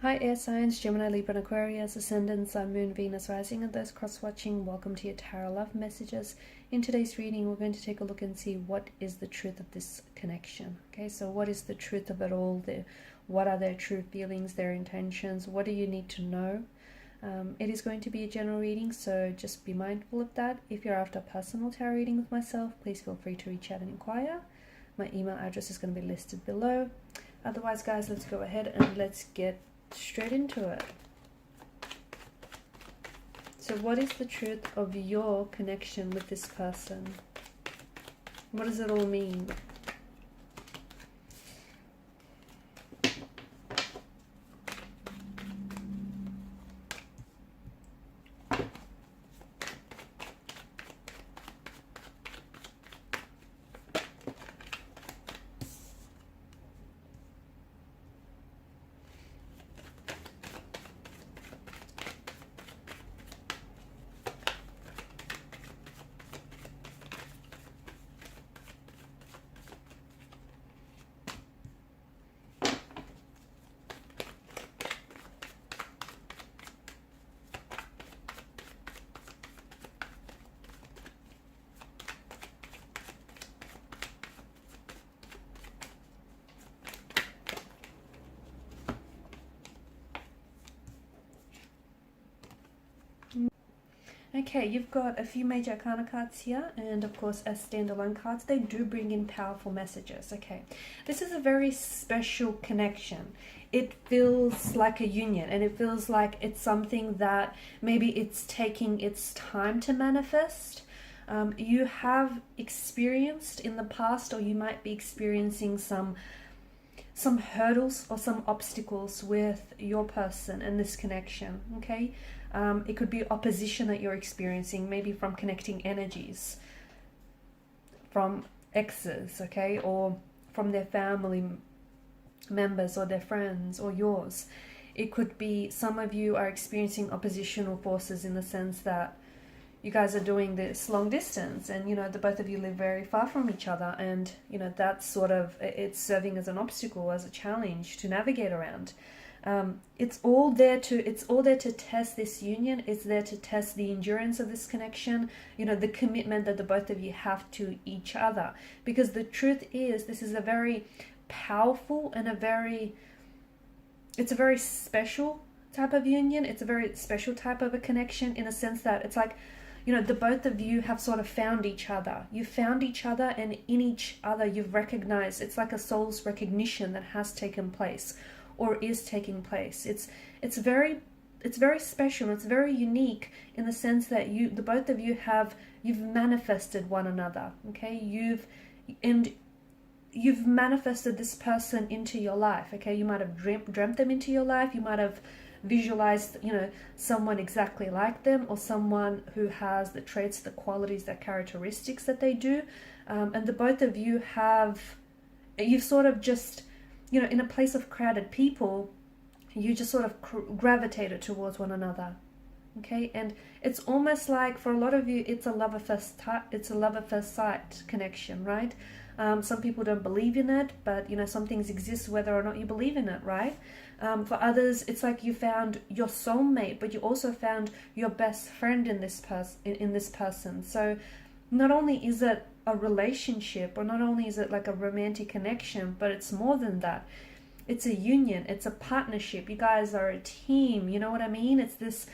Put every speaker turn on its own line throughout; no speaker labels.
Hi air signs, Gemini, Libra and Aquarius, Ascendant, Sun, Moon, Venus, Rising, and those cross-watching, welcome to your Tarot Love Messages. In today's reading, we're going to take a look and see what is the truth of this connection. Okay, so what is the truth of it all? What are their true feelings, their intentions? What do you need to know? It is going to be a general reading, so just be mindful of that. If you're after a personal tarot reading with myself, please feel free to reach out and inquire. My email address is going to be listed below. Otherwise, guys, let's go ahead and let's get straight into it. So what is the truth of your connection with this person? What does it all mean? Okay, you've got a few major arcana cards here, and of course as standalone cards, they do bring in powerful messages. Okay, this is a very special connection. It feels like a union, and it feels like it's something that maybe it's taking its time to manifest. You have experienced in the past, or you might be experiencing some hurdles or some obstacles with your person and this connection. Okay, it could be opposition that you're experiencing, maybe from connecting energies, from exes, okay, or from their family members or their friends or yours. It could be some of you are experiencing oppositional forces in the sense that you guys are doing this long distance, and the both of you live very far from each other, and that's sort of, it's serving as an obstacle, as a challenge to navigate around. It's all there to test this union. It's there to test the endurance of this connection, the commitment that the both of you have to each other, because the truth is, this is a very powerful and it's a very special type of union. It's a very special type of a connection, in a sense that it's like, the both of you have sort of found each other. You've found each other, and in each other you've recognized, it's like a soul's recognition that has taken place or is taking place. It's very special. It's very unique in the sense that the both of you you've manifested one another. Okay, you've manifested this person into your life. Okay, you might have dreamt them into your life. You might have visualized someone exactly like them, or someone who has the traits, the qualities, the characteristics that they do, and the both of you you've sort of just in a place of crowded people, you just sort of gravitated towards one another. Okay, and it's almost like, for a lot of you, it's a love at first sight connection, right? Some people don't believe in it, but some things exist whether or not you believe in it, right? For others, it's like you found your soulmate, but you also found your best friend in this person. So not only is it a relationship, or not only is it like a romantic connection, but it's more than that. It's a union. It's a partnership. You guys are a team. You know what I mean? It's this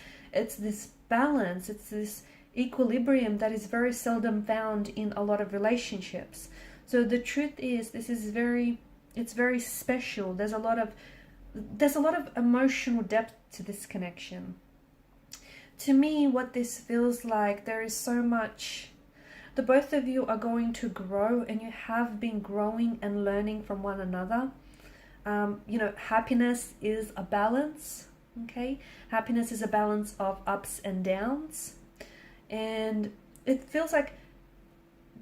balance. It's this equilibrium that is very seldom found in a lot of relationships. So the truth is, it's very special. There's a lot of emotional depth to this connection. To me, what this feels like, there is so much. The both of you are going to grow, and you have been growing and learning from one another. Happiness is a balance. Okay, happiness is a balance of ups and downs, and it feels like,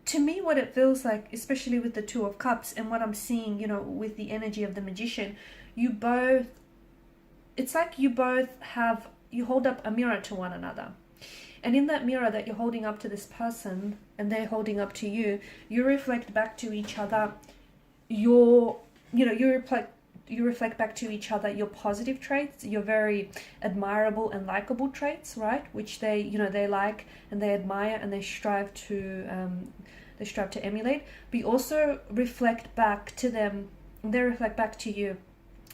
to me, what it feels like, especially with the Two of Cups and what I'm seeing, with the energy of the Magician, it's like you hold up a mirror to one another. And in that mirror that you're holding up to this person, and they're holding up to you, you reflect back to each other you reflect you reflect back to each other your positive traits, your very admirable and likable traits, right? Which they, they like and they admire and they strive to emulate. But you also reflect back to them, and they reflect back to you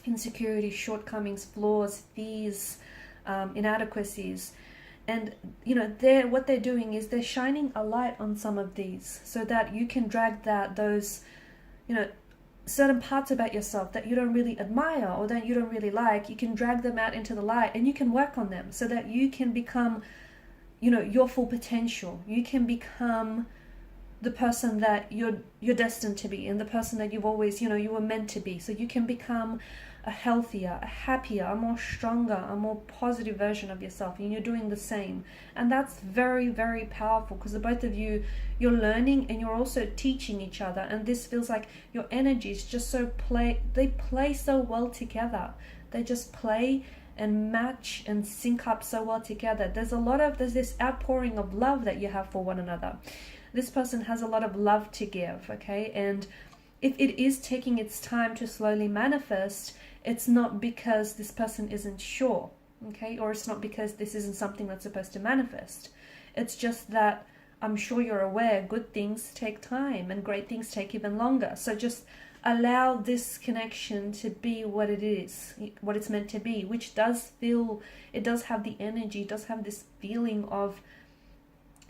insecurities, shortcomings, flaws, fears, inadequacies. And what they're doing is they're shining a light on some of these, so that you can drag those certain parts about yourself that you don't really admire or that you don't really like. You can drag them out into the light and you can work on them so that you can become your full potential. You can become the person that you're destined to be, and the person that you've always you were meant to be. So you can become a healthier, a happier, a more stronger, a more positive version of yourself, and you're doing the same. And that's very, very powerful, because the both of you, you're learning and you're also teaching each other. And this feels like your energies just they play so well together. They just play and match and sync up so well together. There's this outpouring of love that you have for one another. This person has a lot of love to give, okay? And if it is taking its time to slowly manifest, it's not because this person isn't sure, okay? Or it's not because this isn't something that's supposed to manifest. It's just that I'm sure you're aware good things take time and great things take even longer. So just allow this connection to be what it is, what it's meant to be, which does have the energy, does have this feeling of,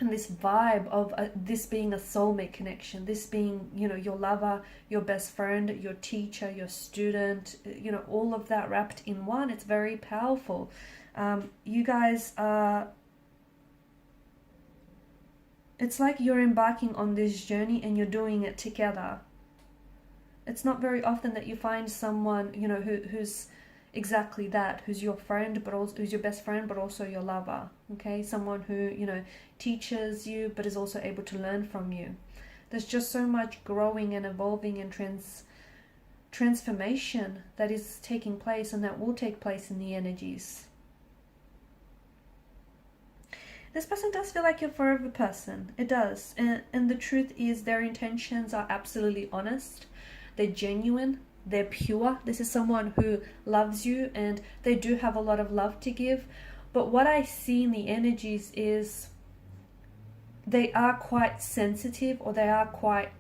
and this vibe of this being a soulmate connection, this being, your lover, your best friend, your teacher, your student, all of that wrapped in one. It's very powerful. You guys are, it's like you're embarking on this journey and you're doing it together. It's not very often that you find someone, who's exactly that, who's your friend, but also who's your best friend, but also your lover. Okay, someone who teaches you, but is also able to learn from you. There's just so much growing and evolving and transformation that is taking place, and that will take place in the energies. This person does feel like your forever person. It does, and the truth is their intentions are absolutely honest. They're genuine. They're pure. This is someone who loves you, and they do have a lot of love to give. But what I see in the energies is they are quite sensitive, or they are quite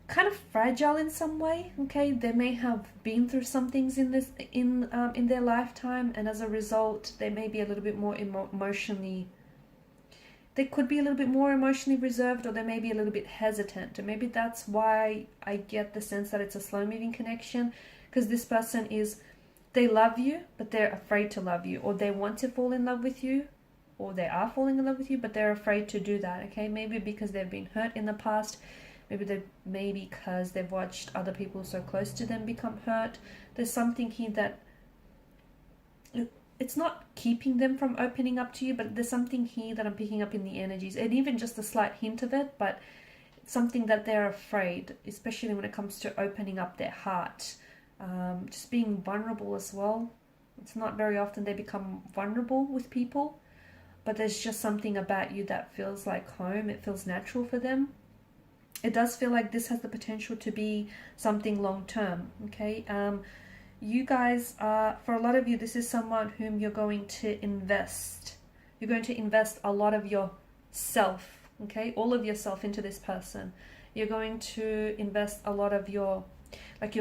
kind of fragile in some way. Okay, they may have been through some things in their lifetime, and as a result they may be a little bit more emotionally, they could be a little bit more emotionally reserved, or they may be a little bit hesitant. And maybe that's why I get the sense that it's a slow moving connection, because this person they love you, but they're afraid to love you, or they want to fall in love with you, or they are falling in love with you, but they're afraid to do that. Okay, maybe because they've been hurt in the past, maybe because they've watched other people so close to them become hurt. There's something here that it's not keeping them from opening up to you, but there's something here that I'm picking up in the energies, and even just a slight hint of it, but it's something that they're afraid, especially when it comes to opening up their heart, just being vulnerable as well. It's not very often they become vulnerable with people, but there's just something about you that feels like home. It feels natural for them. It does feel like this has the potential to be something long term, okay? You guys are, for a lot of you, this is someone whom you're going to invest. You're going to invest a lot of yourself, okay? All of yourself into this person. You're going to invest a lot of your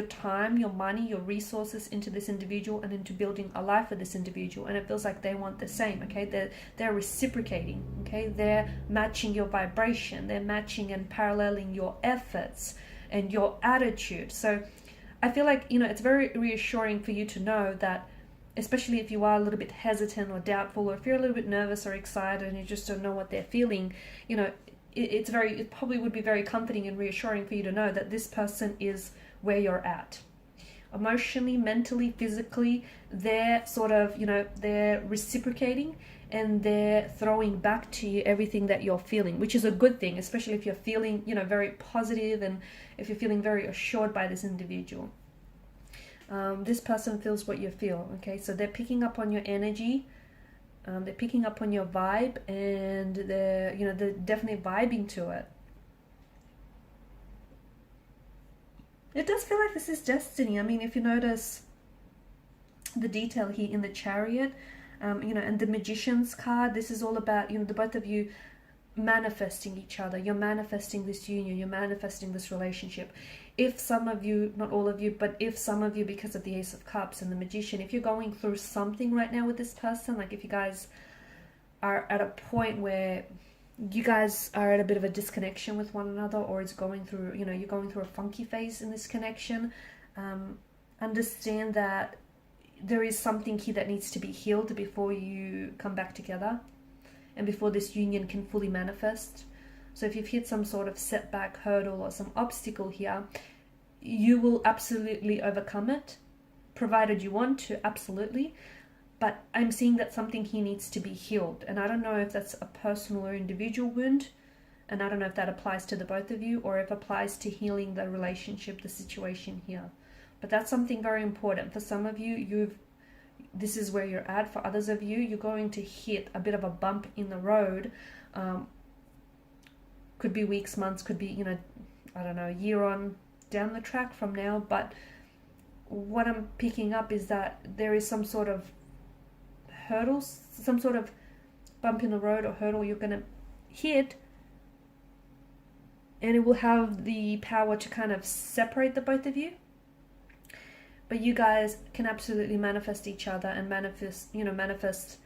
time, your money, your resources into this individual, and into building a life for this individual. And it feels like they want the same, okay? They're reciprocating, okay? They're matching your vibration. They're matching and paralleling your efforts and your attitude. So I feel like, it's very reassuring for you to know that, especially if you are a little bit hesitant or doubtful, or if you're a little bit nervous or excited and you just don't know what they're feeling, it probably would be very comforting and reassuring for you to know that this person is where you're at. Emotionally, mentally, physically, they're sort of, they're reciprocating, and they're throwing back to you everything that you're feeling, which is a good thing, especially if you're feeling, very positive, and if you're feeling very assured by this individual. This person feels what you feel, okay? So they're picking up on your energy, they're picking up on your vibe, and they're definitely vibing to it. It does feel like this is destiny. I mean, if you notice the detail here in the Chariot, you know, and the Magician's card, this is all about, you know, the both of you manifesting each other. You're manifesting this union, you're manifesting this relationship. If some of you, not all of you, but if some of you, because of the Ace of Cups and the Magician, if you're going through something right now with this person, like if you guys are at a point where you guys are at a bit of a disconnection with one another, or it's going through, you know, you're going through a funky phase in this connection, understand that there is something here that needs to be healed before you come back together and before this union can fully manifest. So if you've hit some sort of setback, hurdle, or some obstacle here, you will absolutely overcome it, provided you want to, absolutely. But I'm seeing that something here needs to be healed. And I don't know if that's a personal or individual wound. And I don't know if that applies to the both of you, or if it applies to healing the relationship, the situation here. But that's something very important. For some of you, this is where you're at. For others of you, you're going to hit a bit of a bump in the road. Could be weeks, months, could be, you know, I don't know, a year on down the track from now. But what I'm picking up is that there is some sort of hurdles, some sort of bump in the road or hurdle you're going to hit, and it will have the power to kind of separate the both of you. But you guys can absolutely manifest each other and manifest, you know, manifest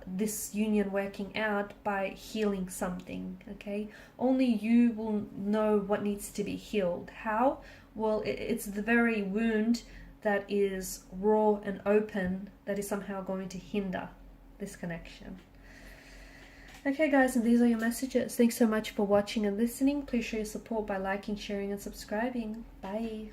this union working out by healing something, okay? Only you will know what needs to be healed. How? Well, it's the very wound that is raw and open that is somehow going to hinder this connection. Okay guys, and these are your messages. Thanks so much for watching and listening. Please show your support by liking, sharing and subscribing. Bye.